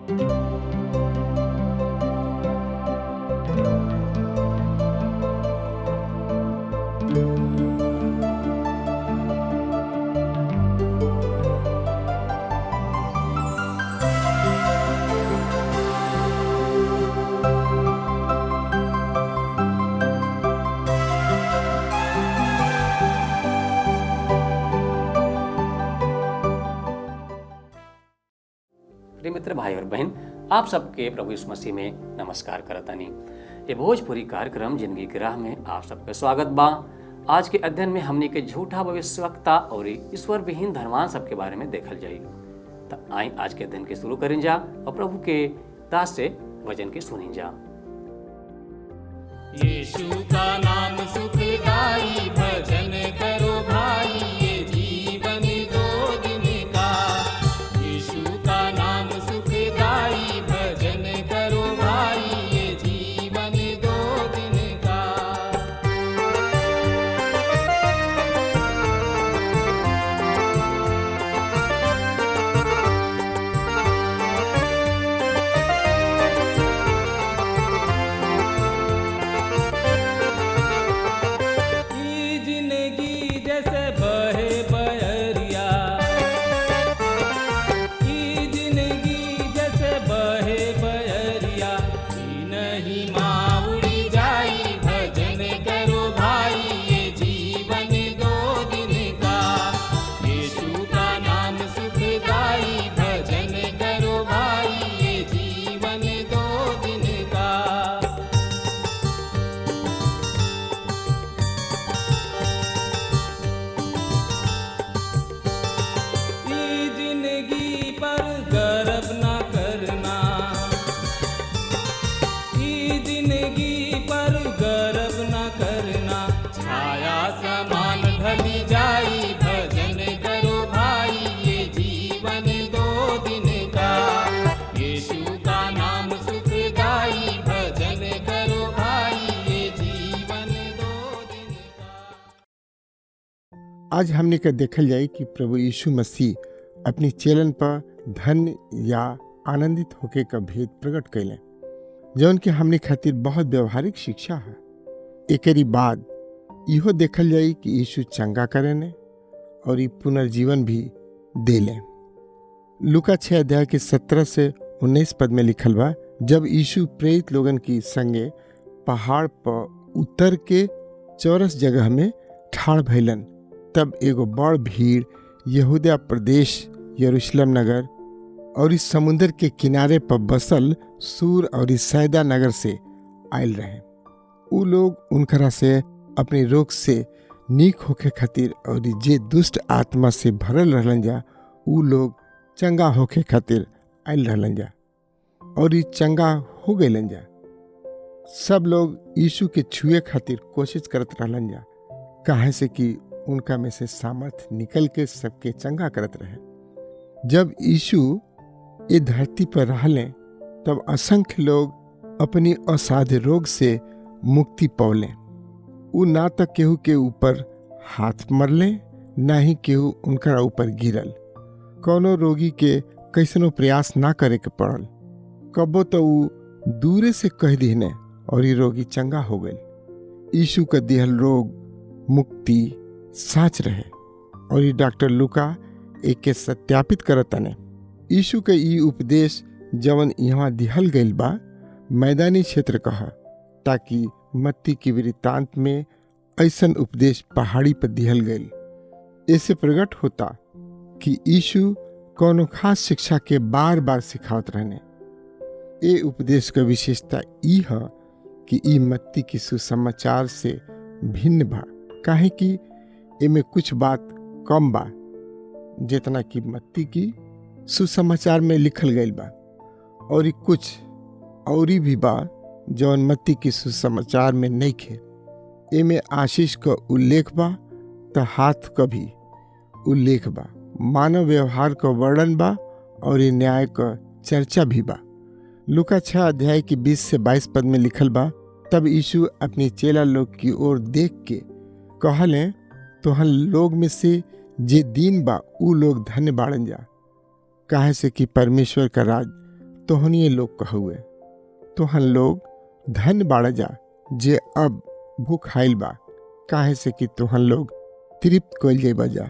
प्रिय मित्र, भाई और बहन, आप सबके प्रभु यीशु मसीह में नमस्कार करतानी। ये भोजपुरी कार्यक्रम जिंदगी की राह में आप सबका स्वागत बा। आज के अध्ययन में हमने के झूठा भविष्यवक्ता और ईश्वर विहीन धर्मान सबके बारे में देखल जाई। तो आई आज के अध्ययन के शुरू करें जा और प्रभु के दास से वचन के सुनी जा। यीशु का नाम सुखदाई, भजन करो भाई, ये जीवन दो दिन का। यीशु का नाम सुखदाई, भजन करो भाई, ये जीवन दो दिन का। ई जिंदगी जैसे बहे बहरिया, ई जिंदगी जैसे बहे बहरिया, ई नहीं माँ उड़ी जाई, भजन करो भाई, ये जीवन दो दिन का। यीशु का नाम सुखदाई, भजन करो भाई, ये जीवन दो दिन का। ई जिंदगी पर गर्व न करना, ई जिंदगी पर गर्व न करना, छाया समान ढली जाई, भजन करो भाई, ये जीवन दो दिन का। यीशु का नाम सुखदाई, भजन करो भाई, ये जीवन दो दिन का। आज हमने का देखल जाए कि प्रभु यीशु मसीह अपनी चेलन पर धन्य या आनंदित होके का भेद प्रकट कैले, जौन के हमने खातिर बहुत व्यवहारिक शिक्षा है। एकरी बाद इहो देखल जाए कि यीशु चंगा करेने और ई पुनर्जीवन भी देले। लूका 6 अध्याय के 17 से 19 पद में लिखल बा, जब यीशु प्रेरित लोगन की संगे पहाड़ पर उतर के चौरस जगह में ठाड़ भइलन, तब एगो बड़ भीड़ यहूदा प्रदेश, यरूशलेम नगर और इस समुद्र के किनारे पर बसल सूर और इस सैदा नगर से आयल रहे। उ लोग उनकरा से अपनी रोग से नीक होके खातिर और जे दुष्ट आत्मा से भरल रहलन जा, उ लोग चंगा होके खातिर आयल रहलन जा और ई चंगा हो गइलन जा। सब लोग यीशु के छुए खातिर कोशिश करत रहलन जा, काहे से कि उनका में से सामर्थ निकल के सबके चंगा करत रहे। जब यीशु ये धरती पर रहले, तब असंख्य लोग अपनी असाध्य रोग से मुक्ति पौले। उ ना तो केहू के ऊपर हाथ मरले, ना ही केहू उनका ऊपर गिरल। कोनो रोगी के कैसनो प्रयास ना करे के पड़ल। कबो तो उ दूरे से कह दीने और ये रोगी चंगा हो गई। यीशु का दिहल रोग मुक्ति साच रहे और ये डॉक्टर लूका एक के सत्यापित करतने। यीशु के ई उपदेश जवन यहाँ दिहल गइल बा, मैदानी क्षेत्र कहा, ताकि मत्ती की वृत्तांत में ऐसन उपदेश पहाड़ी पर दिहल गइल। ऐसे प्रकट होता कि यीशु कोनो खास शिक्षा के बार बार सिखावत रहने। ये उपदेश का विशेषता ई है कि ई मत्ती की सुसमाचार से भिन्न बा, काहे कि एमे कुछ बात कम बा जितना कि मत्ती की सुसमाचार में लिखल गइल बा, और कुछ औरी भी बा जौन मत्ती की सुसमाचार में नहीं खे। एमे आशीष का उल्लेख बा तो हाथ का भी उल्लेख बा, मानव व्यवहार का वर्णन बा और ये न्याय का चर्चा भी बा। लूका 6 अध्याय की 20 से 22 पद में लिखल बा, तब यीशु अपनी चेला लोग की ओर देख के कहले, तोहन लोग में से जे दीन बा उ लोग धन्य बाड़न जा, काहे से कि परमेश्वर का राज तोहनिए लोग कहुए। तोहन लोग धन बाड़ा जा जे अब भूखाइल बा, काहे से कि तोहन लोग तृप्त कइल जाइबा जा।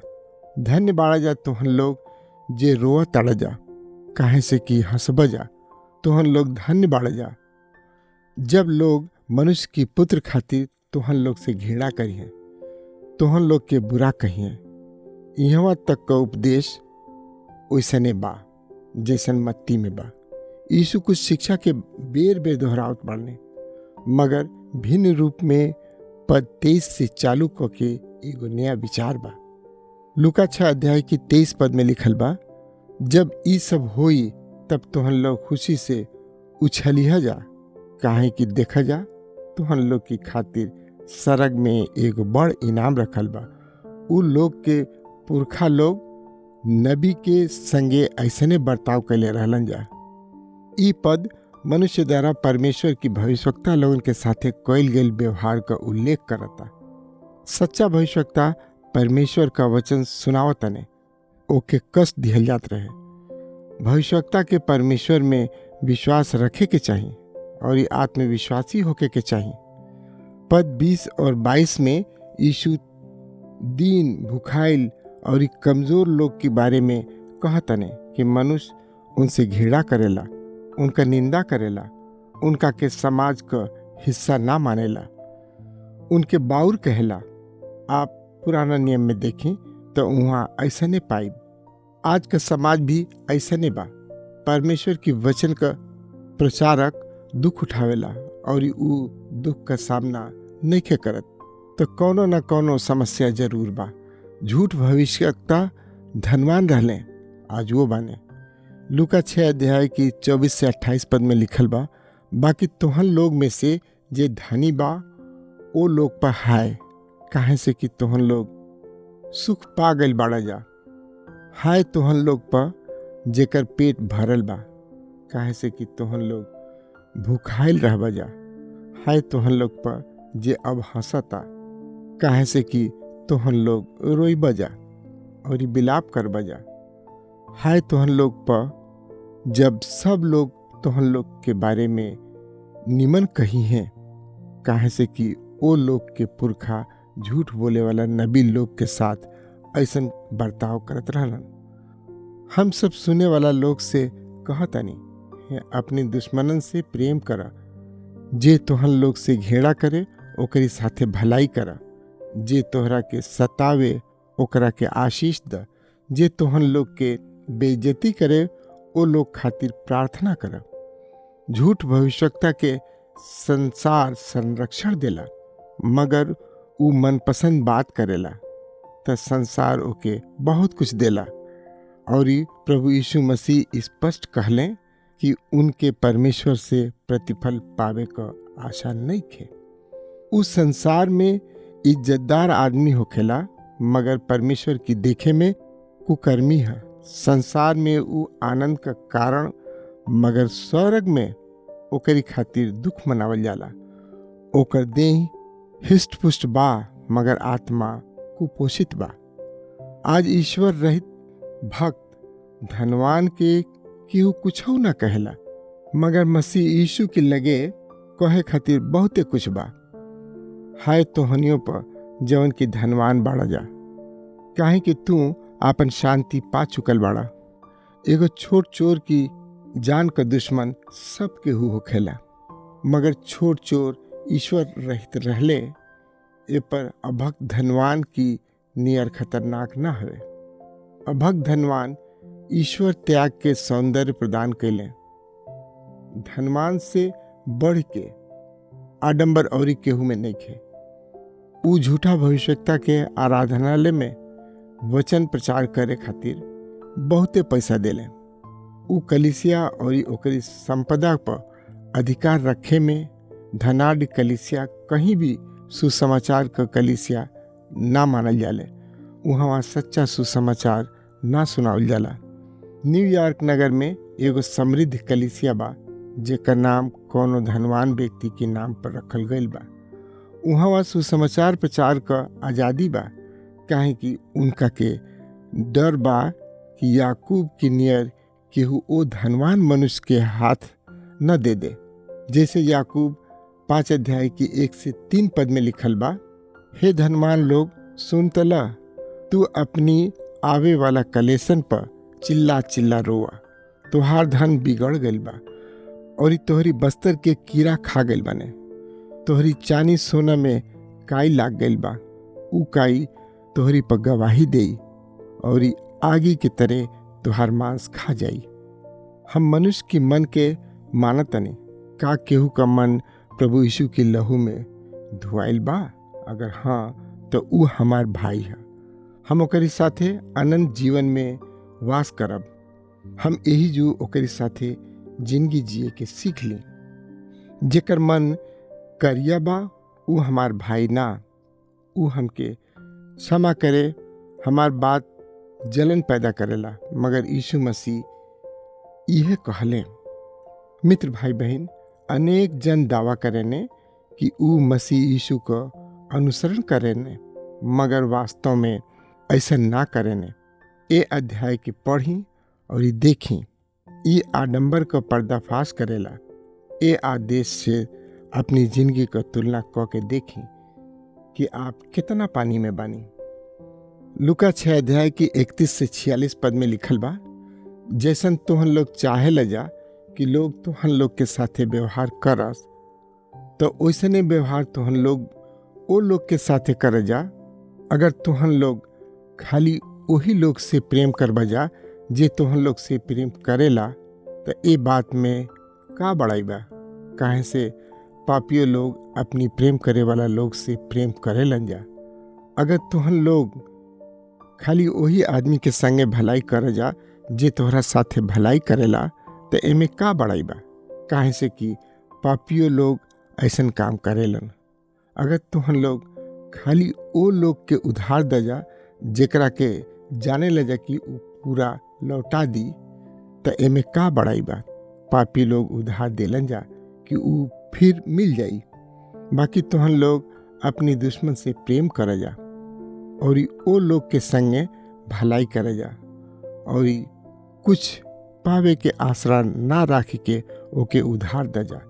धन्य बाड़ा जा तोहन लोग जे रोआ ताड़ा जा, काहे से कि हंसबा जा। तोहन लोग धन्य बाड़ा जा जब लोग मनुष्य की पुत्र खातिर तोहन लोग से घृणा करिए, तोहन लोग के बुरा कहिए। यहाँ तक का उपदेश वैसने बा जैसन मत्ती में बा। यीशु कुछ शिक्षा के बेर बेर दोहरावत बाड़ने, मगर भिन्न रूप में पद 23 से चालू करके एगो नया विचार बा। लूका 6 अध्याय की 23 पद में लिखल बा, जब ई सब होई तब तोहन लोग खुशी से उछलिया जा, काहे कि देखा जा तोहन लोग की खातिर सरग में एगो बड़ इनाम रखल बा। उ लोग के पुरखा लोग नबी के संगे ऐसने बर्ताव कैले रहलन जा। ई पद मनुष्य द्वारा परमेश्वर की भविष्यवक्ता लोगन के साथे कइल गइल व्यवहार का उल्लेख करता। सच्चा भविष्यवक्ता परमेश्वर का वचन सुनावतने ओके कष्ट दिहल जात रहे। भविष्यवक्ता के परमेश्वर में विश्वास रखे के चाहिए और ये आत्मविश्वासी होके के चाहिए। पद 20 और 22 में यीशु दीन, भुखाइल और कमजोर लोग के बारे में कहतने कि मनुष्य उनसे घृणा करेला, उनका निंदा करेला, उनका के समाज का हिस्सा ना मानेला, उनके बाउर कहेला। आप पुराना नियम में देखें तो वहाँ ऐसा नहीं पाई। आज का समाज भी ऐसा नहीं बा। परमेश्वर की वचन का प्रचारक दुख उठावेला और उ दुख का सामना नहीं के करत, तो कोनो न कोनो समस्या जरूर बा। झूठ भविष्यवक्ता धनवान रहले, आज वो बाने। लूका 6 अध्याय की 24 से 28 पद में लिखल बा, बाकी तोहन लोग में से जे धनी बा ओ लोग पर हाय, काहे से कि तोहन लोग सुख पा गइल बाड़ा जा। हाय तोहन लोग पर जेकर पेट भरल बा, काहे से कि तोहन लोग भूखाइल रहबा जा। हाय तोहन लोग पर जे अब हंसता, काहे से कि तोहन लोग रोइबा जा और बिलाप करबा जा। हाय तोहन लोग पर जब सब लोग तोहन लोग के बारे में निमन कही हैं, काहे से कि ओ लोग के पुरखा झूठ बोले वाला नबी लोग के साथ ऐसन बर्ताव करत रहलन। हम सब सुने वाला लोग से कहतनी, अपने दुश्मनन से प्रेम करा, जे तोहन लोग से घृणा करे ओकरी साथे भलाई करा, जे तोहरा के सतावे ओकरा के आशीष द, जे तोहन लोग के बेइज्जती करे ओ लोग खातिर प्रार्थना करा। झूठ भविष्यवक्ता के संसार संरक्षण देला, मगर उ मनपसंद बात करेला त संसार ओके बहुत कुछ देला। और प्रभु यीशु मसीह स्पष्ट कहले कि उनके परमेश्वर से प्रतिफल पावे का आशा नहीं खे। उस संसार में इज्जतदार आदमी होखेला, मगर परमेश्वर की देखे में कुकर्मी है। संसार में उ आनंद का कारण, मगर स्वर्ग में ओकरी खातिर दुख मनावल जाला। ओकर देह हिष्ट पुष्ट बा, मगर आत्मा कुपोषित बा। आज ईश्वर रहित भक्त धनवान के केहू कुछ न कहेला, मगर मसीह यीशु के लगे कहे खातिर बहुते कुछ बा। हाय तोहनियों पर जवन की धनवान बाड़ा जा, काहे कि तू आपन शांति पा चुकल बाड़ा। एगो छोट चोर की जान का दुश्मन सब केहू होखेला, मगर छोट चोर ईश्वर रहित रहले ए पर अभक्त धनवान की नियर खतरनाक ना हवे। अभक्त धनवान ईश्वर त्याग के सौंदर्य प्रदान कैले। धनवान से बढ़ के आडंबर औरी केहू में नहीं खे। उ झूठा भविष्यवक्ता के आराधनालय में वचन प्रचार करे खातिर बहुते पैसा देले। उ कलीसिया और ओकरी संपदा पर अधिकार रखे में धनाढ़ कलीसिया कहीं भी सुसमाचार का कलीसिया ना मानल जाले। वहाँ सच्चा सुसमाचार ना सुनावल जाला। न्यूयॉर्क नगर में एगो समृद्ध कलीसिया बा, जेकर नाम कोनो धनवान व्यक्ति के नाम पर रखल गईल बा। वहाँ सुसमाचार प्रचार का आज़ादी बा, काहे कि उनका के डर बा कि याकूब की नियर केहू ओ धनवान मनुष्य के हाथ न दे दे। जैसे याकूब 5 अध्याय की 1 से 3 पद में लिखल बा, हे धनवान लोग सुन त ला, तू अपनी आवे वाला कलेसन पर चिल्ला चिल्ला रोआ। तोहार धन बिगड़ गइल बा और तोहरी बस्तर के कीड़ा खा गइल बाने। तोहरी चानी सोना में काई लाग गइल बा, ऊ काई तोहरी पर गवाही देई और आगी के तरह तोहार मांस खा जाई। हम मनुष्य की मन के मानतनी, का केहू का मन प्रभु यीशु के लहू में धुआइल बा? अगर हाँ तो ऊ हमार भाई है। हम ओकरी साथे अनंत जीवन में वास करब। हम यही जो ओकरी साथे जिंदगी जिए के सीख ली। जेकर मन करिया बा ऊ हमार भाई ना, ऊ हमके क्षमा करे। हमार बात जलन पैदा करेला, मगर यीशु मसीह यह कहले। मित्र भाई बहन, अनेक जन दावा करेने कि ऊ मसीह यीशु का अनुसरण करेने, मगर वास्तव में ऐसा ना करेने। ये अध्याय के पढ़ी और देखी, ये आडंबर का पर्दाफाश करेला। ये आदेश से अपनी जिंदगी का तुलना क के देखी कि आप कितना पानी में बानी। लूका 6 अध्याय की 31 से 46 पद में लिखल बा, जैसन तोहन लोग चाहे ल जा कि लोग तोहन लोग के साथे व्यवहार करस, तो वैसने व्यवहार तोहन लोग ओ लोग के साथे कर जा। अगर तोहन लोग खाली वही लोग से प्रेम कर बजा जे तोहन लोग से प्रेम करेला, तो ये बात में का बड़ाई बा? काहे से पापियों लोग अपनी प्रेम करे वाला लोग से प्रेम करेलन जा। अगर तोहन लोग खाली वही आदमी के संगे भलाई कर जा जे तोहरा साथे भलाई करेला, तो एमे का बड़ाई बा? काहे से कि पापियों लोग ऐसन काम करेलन। अगर तोहन लोग खाली ओ लोग के उधार द जा जेकरा के जाने ल जा कि ऊ पूरा लौटा दी, तो एमे का बड़ाई बा? पापी लोग उधार देलन जा कि ऊ फिर मिल जाई। बाकी तोहन लोग अपनी दुश्मन से प्रेम कर जा और ओ लोग के संगे भलाई कर जा और कुछ पावे के आसरा ना राखी के ओके उधार द जा।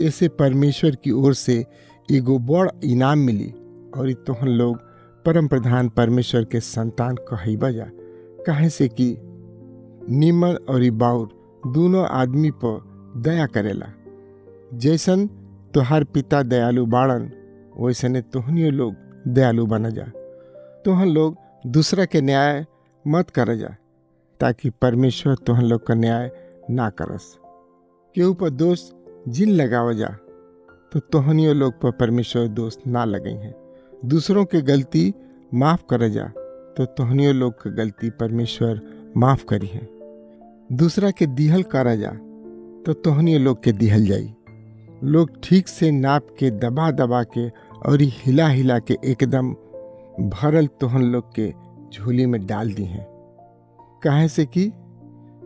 ऐसे परमेश्वर की ओर से एगो बड़ इनाम मिली और तोहन लोग परम प्रधान परमेश्वर के संतान कहैबा जा। काहे से कि निमन और बाउर दोनों आदमी पर दया करेला। जैसन तोहार पिता दयालु बाड़न, वैसने तोहनियो लोग दयालु बना जा। तोहन लोग दूसरा के न्याय मत कर जा, ताकि परमेश्वर तोहन लोग का न्याय ना करस। केहू पर दोष जिन लगावा जा तो तोहनियो लोग पर परमेश्वर दोष ना लगई हैं। दूसरों के गलती माफ कर जा तो तोहनियो लोग के गलती परमेश्वर माफ करी है। दूसरा के दिहल करा जा तो तोहनियो लोग के दिहल जाई। लोग ठीक से नाप के दबा दबा के और हिला हिला के एकदम भरल तोहन लोग के झोली में डाल दी हैं। काहे से कि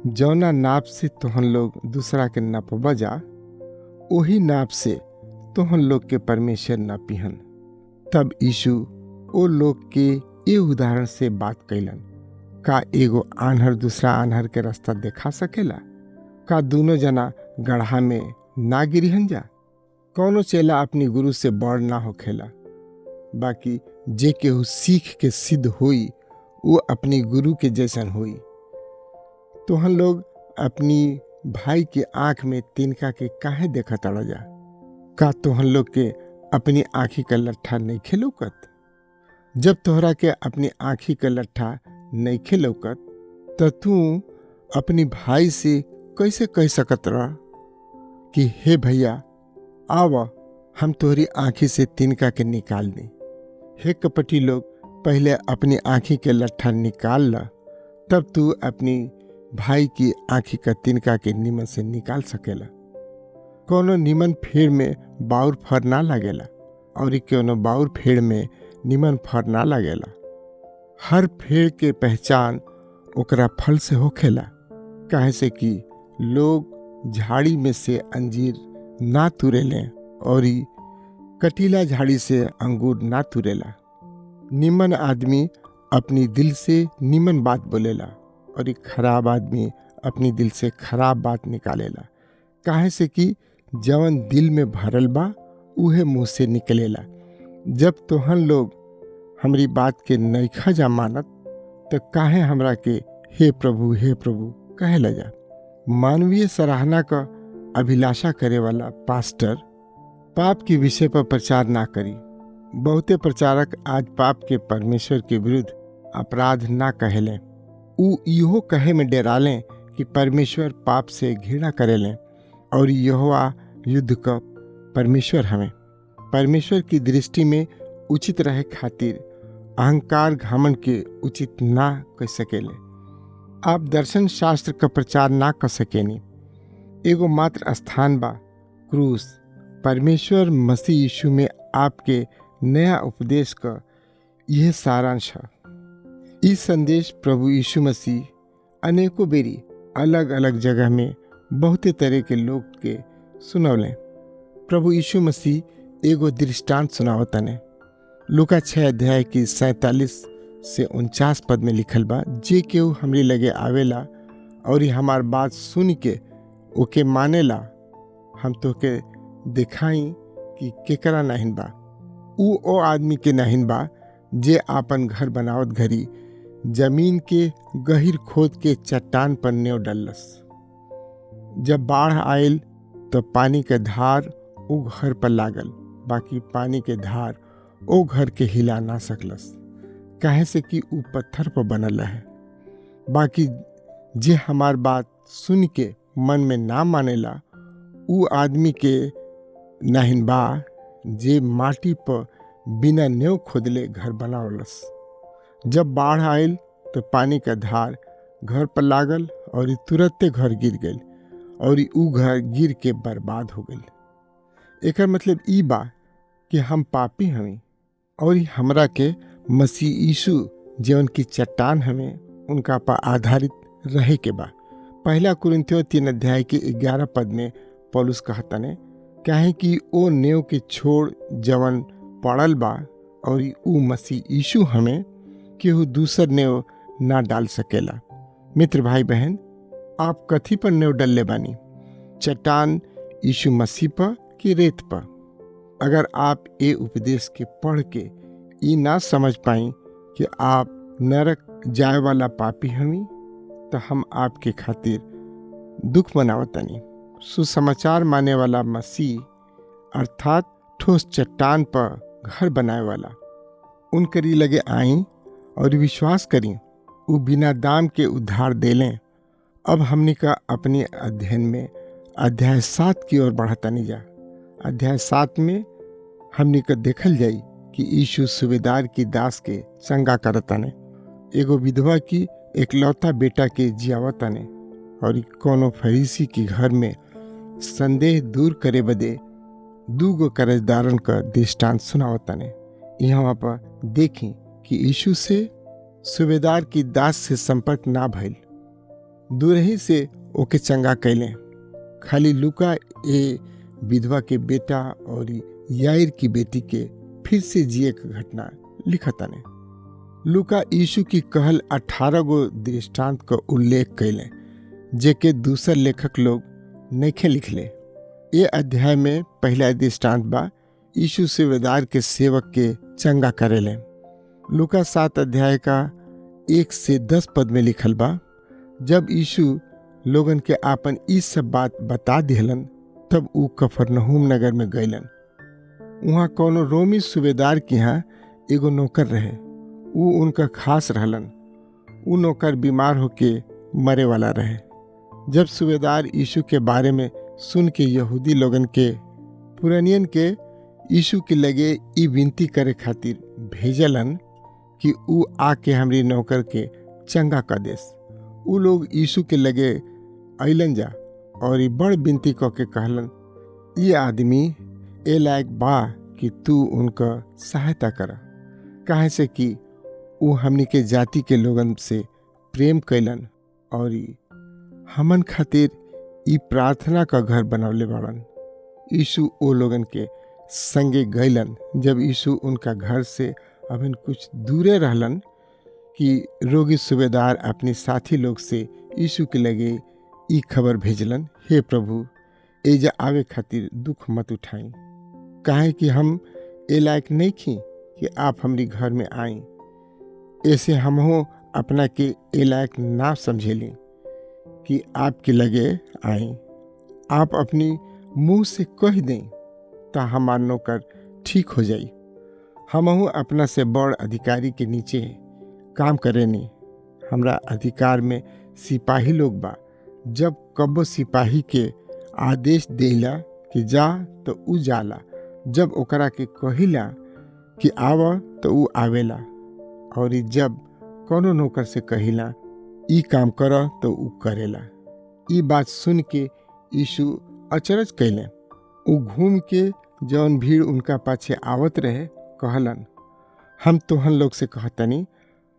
जौना नाप से तोहन लोग दूसरा के नापबा जा, वही नाप से तोहन लोग के परमेश्वर नापिहन। तब यीशु ओ लोग के ये उदाहरण से बात कैलन, का एगो आन्हर दूसरा आन्हर के रास्ता देखा सकेला? का दोनों जना गड्ढा में ना गिरिहन जा? कौनो चेला अपनी गुरु से बड़ ना होखेला। बाकी जे केहू सीख के सिद्ध होई, वो अपनी गुरु के जैसन होई। तोहन लोग अपनी भाई के आंख में तिनका के काहे देखत अड़ जा? का तोहन लोग के अपनी आँखी का लट्ठा नहीं खेलौकत? जब तोहरा के अपनी आँखी का लट्ठा नहीं खेलौकत, तो तू अपनी भाई से कैसे कह सकत रह कि हे भैया आव हम तोहरी आँखी से तिनका के निकाल दी? हे कपटी लोग, पहले अपनी आँखी के लट्ठा निकाल ला, तब तू अपनी भाई की आँखी का तिनका के निमन से निकाल सकेला। कोनो निमन फेड़ में बाउर फर ना लगेला और कोनो बाउर फेड़ में निमन फर ना लगेला। हर फेड़ के पहचान ओकरा फल से होखेला। काहे से कि लोग झाड़ी में से अंजीर ना तुरेले और कटीला झाड़ी से अंगूर ना तुरेला। निमन आदमी अपनी दिल से निमन बात बोलेला और खराब आदमी अपनी दिल से खराब बात निकालेला, काहे से कि जवन दिल में भरल बा उहे मुंह से निकलेला। जब तोहन लोग हमरी बात के नइखा जा मानत तो काहे हमरा के हे प्रभु कहे लजा। मानवीय सराहना का अभिलाषा करे वाला पास्टर पाप के विषय पर प्रचार ना करी। बहुते प्रचारक आज पाप के परमेश्वर के विरुद्ध अपराध ना कहेलें, ऊ इहो कहे में डरालें कि परमेश्वर पाप से घृणा करेलें और यहोवा युद्ध का परमेश्वर हमें। परमेश्वर की दृष्टि में उचित रहे खातिर अहंकार घमंड के उचित ना कर सकेले। आप दर्शन शास्त्र का प्रचार ना कर सकेनी। एगो मात्र स्थान बा क्रूस। परमेश्वर मसीह यीशु में आपके नया उपदेश का यह सारांश है। इस संदेश प्रभु यीशु मसीह अनेकों बेरी अलग अलग जगह में बहुते तरह के लोग के सुनौलें। प्रभु यीशु मसीह एगो दृष्टांत सुनावतने। लूका 6 अध्याय की 47 से 49 पद में लिखल बा, जे केहू हमरे लगे आवेला और हमार बात सुन के ओके मानेला, हम तो के दिखाई कि केकरा नाहिन बा। ऊ ओ आदमी के नाहिन बा जे आपन घर बनावत घरी जमीन के गहिर खोद के चट्टान पर नेव डलस। जब बाढ़ आयल तो पानी के धार ओ घर पर लागल, बाकी पानी के धार ओ घर के हिला ना सकलस, काहे से कि ऊ पत्थर पर बनल है। बाकी जे हमार बात सुन के मन में ना मानेला, ऊ आदमी के नाहिन बा जे माटी पर बिना नेव खोदले घर बनावलस। जब बाढ़ आयल तो पानी का धार घर पर लागल और तुरंते घर गिर गई और ऊ घर गिर के बर्बाद हो गई। एकर मतलब ई बा कि हम पापी हमें और हमरा के मसीह यीशु जीवन की चट्टान हमें उनका पर आधारित रहे के बा। पहला कुरिन्थियों 3 अध्याय के 11 पद में पौलुस कहतने, काहे कि ओ नेव के छोड़ जवन पड़ल बा और ऊ मसीह यीशु हमें केहू दूसर नेव ना डाल सकेला। मित्र भाई बहन, आप कथी पर नेव डलले बानी? चट्टान यीशु मसीह पर कि रेत पर? अगर आप ये उपदेश के पढ़ के ई ना समझ पाई कि आप नरक जाए वाला पापी हमी, तो हम आपके खातिर दुख मनावतनी। सुसमाचार माने वाला मसीह अर्थात ठोस चट्टान पर घर बनाए वाला, उनकरी लगे आई और विश्वास करी, वो बिना दाम के उद्धार देलें। अब हमने का अपने अध्ययन में अध्याय 7 की ओर बढ़तनी जा। अध्याय 7 में हमने का देखल जाई कि यीशु सूबेदार की दास के चंगा करतने, एगो विधवा की एकलौता बेटा के जियावतने और कोनो फरीसी के घर में संदेह दूर करे बदे दूगो कर्जदारन का दृष्टांत सुनावतने। यहाँ पर देखी कि यीशु से सूबेदार की दास से संपर्क ना भइल, दूर ही से ओके चंगा कैले। खाली लूका ए विधवा के बेटा और याईर की बेटी के फिर से जिए की घटना लिखतने। लूका यीशु की कहल 18 गो दृष्टांत का उल्लेख कैले, जेके दूसर लेखक लोग नइखे लिखले। ये अध्याय में पहला दृष्टांत बा यीशु सूबेदार के सेवक के चंगा करेले। लूका 7 अध्याय का 1 से 10 पद में लिखल बा, जब यीशु लोगन के आपन ई सब बात बता दिहलन, तब ऊ कफरनहूम नगर में गईलन। वहाँ कोनो रोमी सूबेदार के यहाँ एगो नौकर रहे, ऊ उनका खास रहलन। ऊ नौकर बीमार होके मरे वाला रहे। जब सूबेदार यीशु के बारे में सुन के यहूदी लोगन के पुरनियन के यीशु के लगे ई विनती करे खातिर भेजलन कि ऊ आके हमरी नौकर के चंगा कर देस। ऊ लोग यीशु के लगे अइलन जा और ई बड़ विनती क के कहलन, ये आदमी ए लायक बा कि तू उनका सहायता करा, काहे से कि ऊ हमनी के जाति के लोगन से प्रेम कैलन और हमन खातिर ई प्रार्थना का घर बनवले बाड़न। यीशु ओ लोगन के संगे गईलन। जब यीशु उनका घर से अभी कुछ दूरे रहलन कि रोगी सूबेदार अपने साथी लोग से यीशु के लगे ई खबर भेजलन, हे प्रभु, एजा आवे खातिर दुख मत उठाई, काहे कि हम ए लायक नहीं खी कि आप हमारी घर में आई। ऐसे हमहो अपना के ए लायक ना समझेली कि आपके लगे आई। आप अपनी मुंह से कह दें ता हमार नौकर ठीक हो जाई। हमहू अपना से बड़ अधिकारी के नीचे काम करेनी। हमरा अधिकार में सिपाही लोग बा। जब कबो सिपाही के आदेश देला कि जा तो ऊ जाला, जब ओकरा के कहिला कि आव तो ऊ आवेला, और जब कोनो नौकर से कहिला ई काम कर तो ऊ करेला। ई बात सुन के यीशु अचरज कैले। ऊ घूम के जौन भीड़ उनका पाछे आवत रहे कहलन, हम तोहन लोग से कहतनी,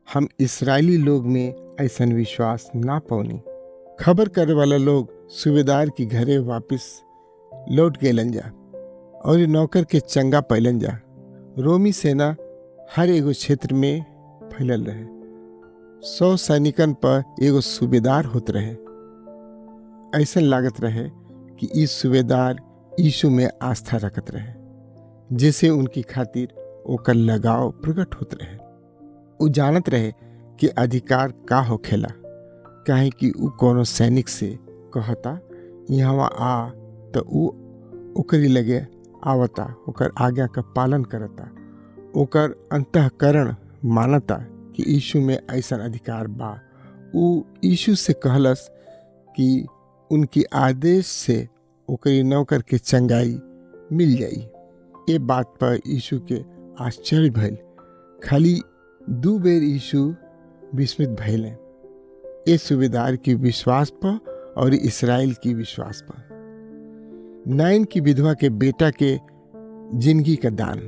हम इस्राएली लोग में ऐसन विश्वास ना पौनी। खबर करे वाला लोग सूबेदार की घरे वापस लौट गएलन जा और नौकर के चंगा पैलन जा। रोमी सेना हर एगो क्षेत्र में फैलल रहे। 100 सैनिकन पर एगो सूबेदार होत रहे। ऐसा लागत रहे कि ई सूबेदार यीशु में आस्था रखत रहे, जैसे उनकी खातिर ओकर लगाव प्रकट होत रहे। उ जानत रहे कि अधिकार का होखेला, काहे कि उ कोनो सैनिक से कहता यहाँ आ तो उ ओकरी लगे आवता, ओकर आज्ञा का पालन करता, ओकर अंतःकरण मानता कि यीशु में ऐसा अधिकार बा। उ यीशु से कहलस कि उनकी आदेश से ओकरी नौकर के चंगाई मिल जाई। ये बात पर यीशु के आश्चर्य भइल। खाली 2 बेर यीशु विस्मित भइले, ए सूबेदार की विश्वास पर और इस्राएल की विश्वास पर। नाइन की विधवा के बेटा के जिंदगी का दान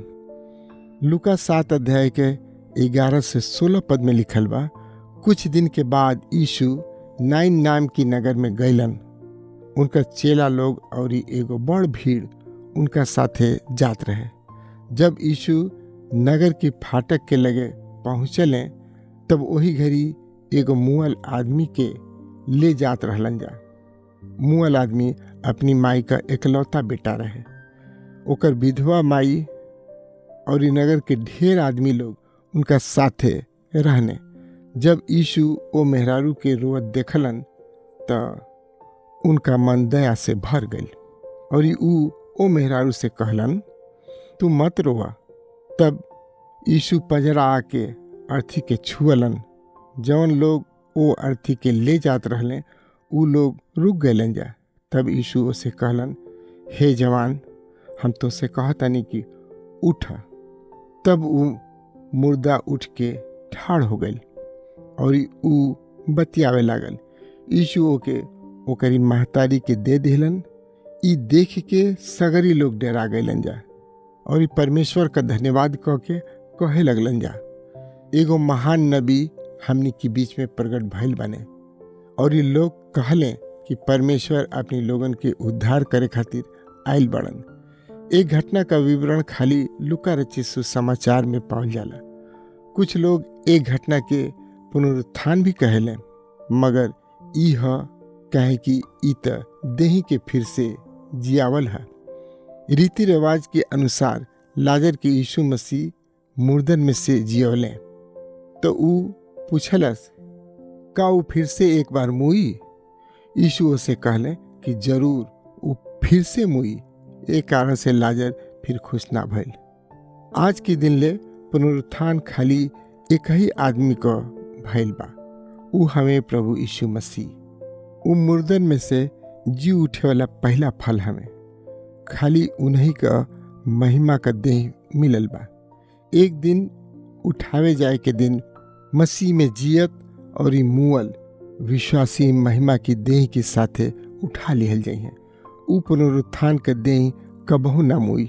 लूका 7 अध्याय के 11 से 16 पद में लिखल बा। कुछ दिन के बाद यीशु नाइन नाम की नगर में गईलन। उनका चेला लोग और एगो बड़ भीड़ उनका साथे जात रहे। जब यीशु नगर की फाटक के लगे पहुँचले तब वही घड़ी एगो मुअल आदमी के ले जात रहलन जा। मुअल आदमी अपनी माई का एकलौता बेटा रहे। ओकर विधवा माई और नगर के ढेर आदमी लोग उनका साथे रहने। जब यीशु ओ मेहरारू के रोवत देखलन तो उनका मन दया से भर गई और ऊ ओ मेहरारू से कहलन, तू मत रोवा। तब यीशु पजरा आके अर्थी के छुअलन। जौन लोग ओ अर्थी के ले जात रहले ऊ लोग रुक गएलन जा। तब यीशु उसे कहलन, हे जवान, हम तो से कहतनी कि उठ। तब ऊ मुर्दा उठ के ठाड़ हो गई और ऊ बतियावे लागल। यीशु ओके ओकरी महतारी के दे दिलन। ई देख के सगरी लोग डरा गएलन जा और परमेश्वर का धन्यवाद कह के कहे लगलन जा, एगो महान नबी हमनी के बीच में प्रकट भइल बने। और ये लोग कहले कि परमेश्वर अपनी लोगन के उद्धार करे खातिर आयल बड़न। एक घटना का विवरण खाली लूका रचित सुसमाचार में पावल जाला। कुछ लोग एक घटना के पुनरुत्थान भी कहेले, मगर ई ह कहे कि ई त देही के फिर से जियावल है। रीति रिवाज के अनुसार लाजर के यीशु मसीह मुर्दन में से जियवले तो ऊ पूछलस, का ऊ फिर से एक बार मुई? यीशु उसे कहले कि जरूर ऊ फिर से मुई। एक कारण से लाजर फिर खुश ना भइल। आज के दिन ले पुनरुत्थान खाली एक ही आदमी को भइल बा, ऊ हमें प्रभु यीशु मसीह। ऊ मुर्दन में से जी उठे वाला पहला फल हमें। खाली उन्हीं का महिमा का देह मिलल बा। एक दिन उठावे जाए के दिन मसीह में जियत और ई मुअल विश्वासी महिमा की देह के साथे उठा लिहल जाइ हैं। ऊ पुनरुत्थान के देह कबहू ना मुई।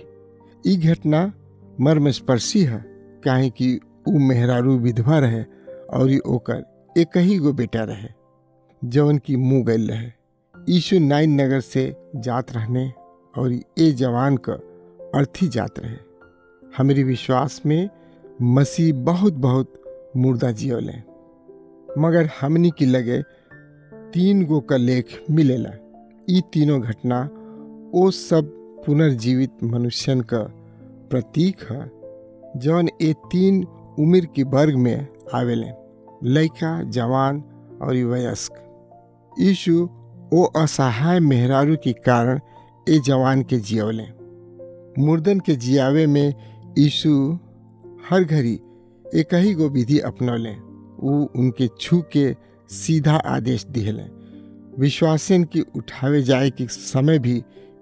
ई घटना मर्मस्पर्शी है, काहे कि ऊ मेहरारू विधवा रहे और ई ओकर एक ही गो बेटा रहे जवन की मुँह गईल रहे। यीशु नाइन नगर से जात रहने और ए जवान का अर्थी जात रहे। हमारी विश्वास में मसीह बहुत बहुत मुर्दा जियोले, मगर हमनी की लगे 3 गो का लेख मिलेला। ई तीनों घटना ओ सब पुनर्जीवित मनुष्यन का प्रतीक है जौन ये 3 उम्र के वर्ग में आवेले, लड़का, जवान और वयस्क। यीशु ओ असहाय मेहरारू के कारण ए जवान के जियवले। मुर्दन के जियावे में यीशु हर घड़ी एक ही गो विधि अपनौले। वो उनके छू के सीधा आदेश दिहले। विश्वासन की उठावे जाए के समय भी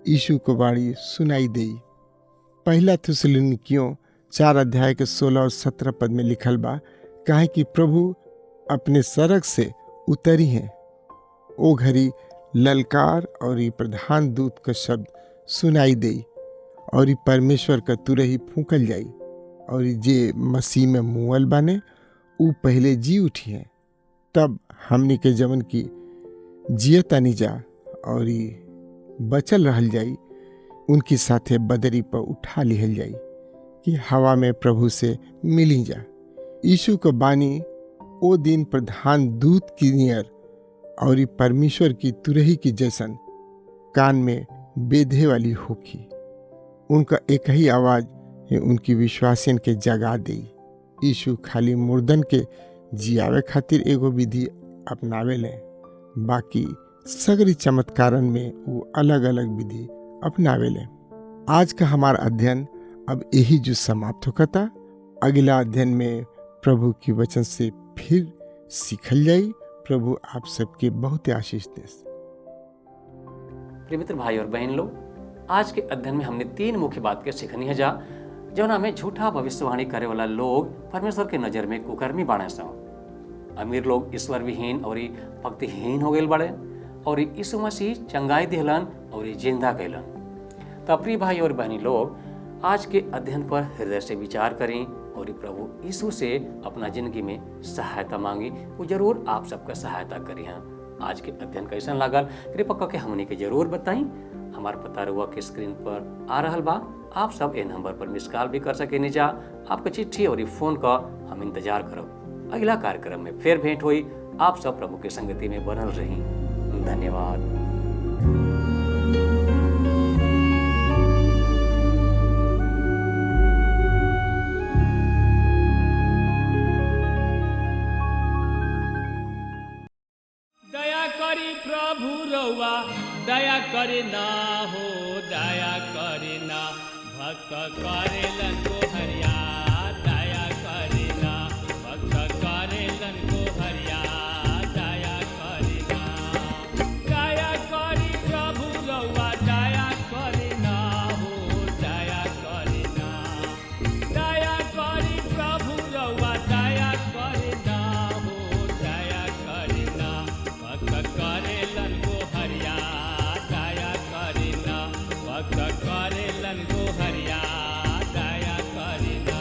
यीशु को बाड़ी सुनाई देई। पहला थिस्सलुनीकियों 4 अध्याय के 16 और 17 पद में लिखल बा, काहे कि प्रभु अपने सड़क से उतरी हैं। ओ घड़ी ललकार और ई प्रधान दूत का शब्द सुनाई देई और ई परमेश्वर का तुरही फूंकल जाई और जे मसीह में मुअल बाने ऊ पहले जी उठी हैं। तब हमनी के जवन की जियतानी जा और ई बचल रहल जाई उनकी साथे बदरी पर उठा लिहल जाई कि हवा में प्रभु से मिली जा। यीशु को बानी ओ दिन प्रधान दूत की नियर और ई परमेश्वर की तुरही की जैसन कान में बेधे वाली होखी। उनका एक ही आवाज उनकी विश्वासियन के जगा दे। यीशु खाली मुर्दन के जियावे खातिर एगो विधि अपनावे ले, बाकी सगरी चमत्कारन में वो अलग अलग विधि अपनावे ले। आज का हमारा अध्ययन अब यही जो समाप्त होता। अगला अध्ययन में प्रभु की वचन से फिर सीखल जाई। प्रभु आप सबके बहुत आशीष दे। प्रिय मित्र, भाई और बहन लोग, आज के अध्ययन में हमने 3 मुख्य बात के सीखनी है जा जौना में झूठा भविष्यवाणी करे वाला लोग परमेश्वर के नजर में कुकर्मी बाणे सा। अमीर लोग ईश्वर विहीन और भक्तिहीन हो गए बड़े और यीशु मसीह चंगाई दिहलन और जिंदा कैलन। तो प्रिय भाई और बहनी लोग, आज के अध्ययन पर हृदय से विचार करें और प्रभु यीशु से अपना जिंदगी में सहायता मांगी। वो जरूर आप सबका सहायता करी। आज के अध्ययन कैसा लागल कृपा करके हमने के जरूर बताई। हमार पता रुआ के स्क्रीन पर आ रहल बा। आप सब ए नंबर पर मिस कॉल भी कर सके नीचा। आपका चिट्ठी और फोन का हम इंतजार करब। अगला कार्यक्रम में फिर भेंट हुई। आप सब प्रभु के संगति में बनल रही। धन्यवाद। प्रभु रउआ दया करे ना हो, दया करे ना। भक्त करेलन को हरिया, दया करे ना। भक्त करेलन को हरिया, दया करे ना। दया करी प्रभु रउआ दया करे ना हो, दया करे ना। दया करी प्रभु रउआ दया करे ना हो, दया करे ना। भक्त करेलन को हरिया, दया करे ना। भक्त करेलन को हरिया, दया करे ना।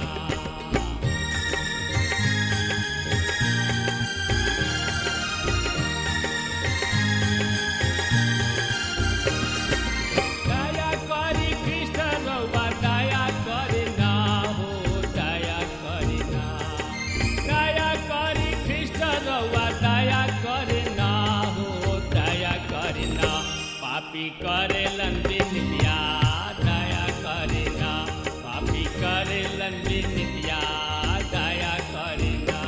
दया करी कृष्ण रउआ दया करे ना हो, दया करे ना। दया करी कृष्ण रउआ दया करे ना हो, दया करे ना। पापी करेलन बिनतिया, दया करे ना। पापी करेलन बिनतिया, दया करे ना।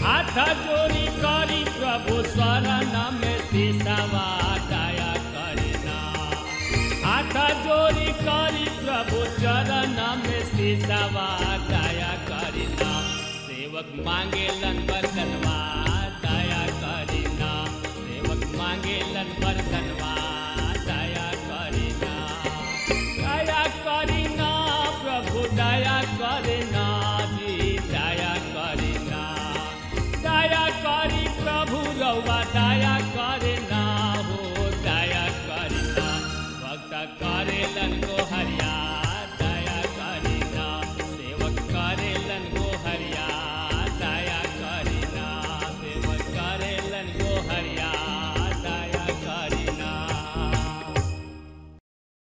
हाथ जोड़ी करी प्रभु शरण में सिसवा, दया करे ना। हाथ जोड़ी करी प्रभु चरण में सिसवा, दया करे ना। सेवक मांगेलन बरतनवा, दया करे ना। सेवक मांगेलन बरतनवा, दया करे ना। दया करे ना प्रभु, दया करे ना।